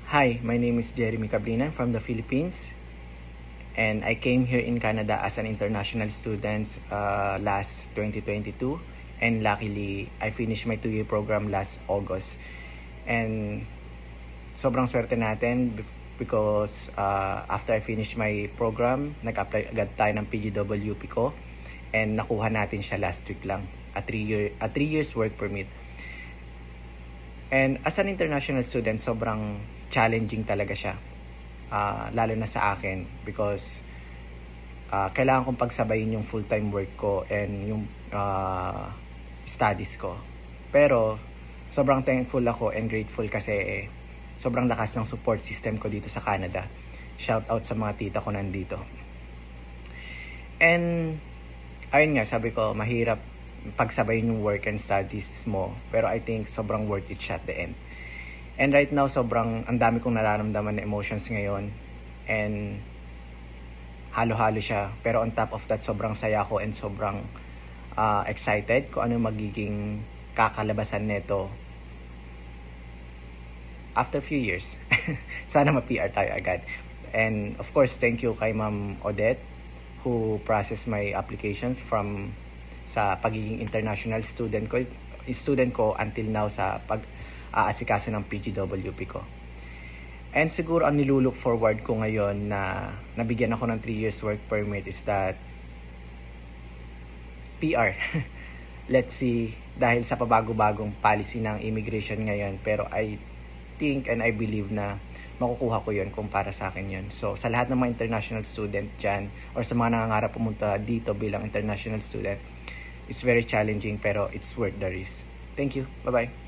Hi, my name is Jeremy Cabrina from the Philippines, and I came here in Canada as an international student last 2022, and luckily I finished my 2-year program last August. And sobrang swerte natin because after I finished my program, nag-apply agad tayo ng PGWP ko, and nakuha natin siya last week lang, a 3 years work permit. And as an international student, sobrang challenging talaga siya, lalo na sa akin because kailangan kong pagsabayin yung full-time work ko and yung studies ko. Pero sobrang thankful ako and grateful kasi sobrang lakas ng support system ko dito sa Canada. Shout out sa mga tita ko nandito. And ayun nga, sabi ko, mahirap pagsabayin yung work and studies mo, pero I think sobrang worth it siya at the end. And right now, ang dami kong nararamdaman na emotions ngayon, and halo-halo siya. Pero on top of that, sobrang saya ko and sobrang excited kung ano magiging kakalabasan nito after few years. Sana ma-PR tayo agad. And of course, thank you kay Ma'am Odette who processed my applications sa pagiging international student ko until now sa pag-aasikaso ng PGWP ko. And siguro ang nilulook forward ko ngayon na nabigyan ako ng 3 years work permit is that PR. Let's see, dahil sa pabago-bagong policy ng immigration ngayon, pero I think and I believe na makukuha ko yun kung para sa akin yun. So sa lahat ng mga international student dyan or sa mga nangangarap pumunta dito bilang international student, it's very challenging pero it's worth the risk. Thank you. Bye-bye.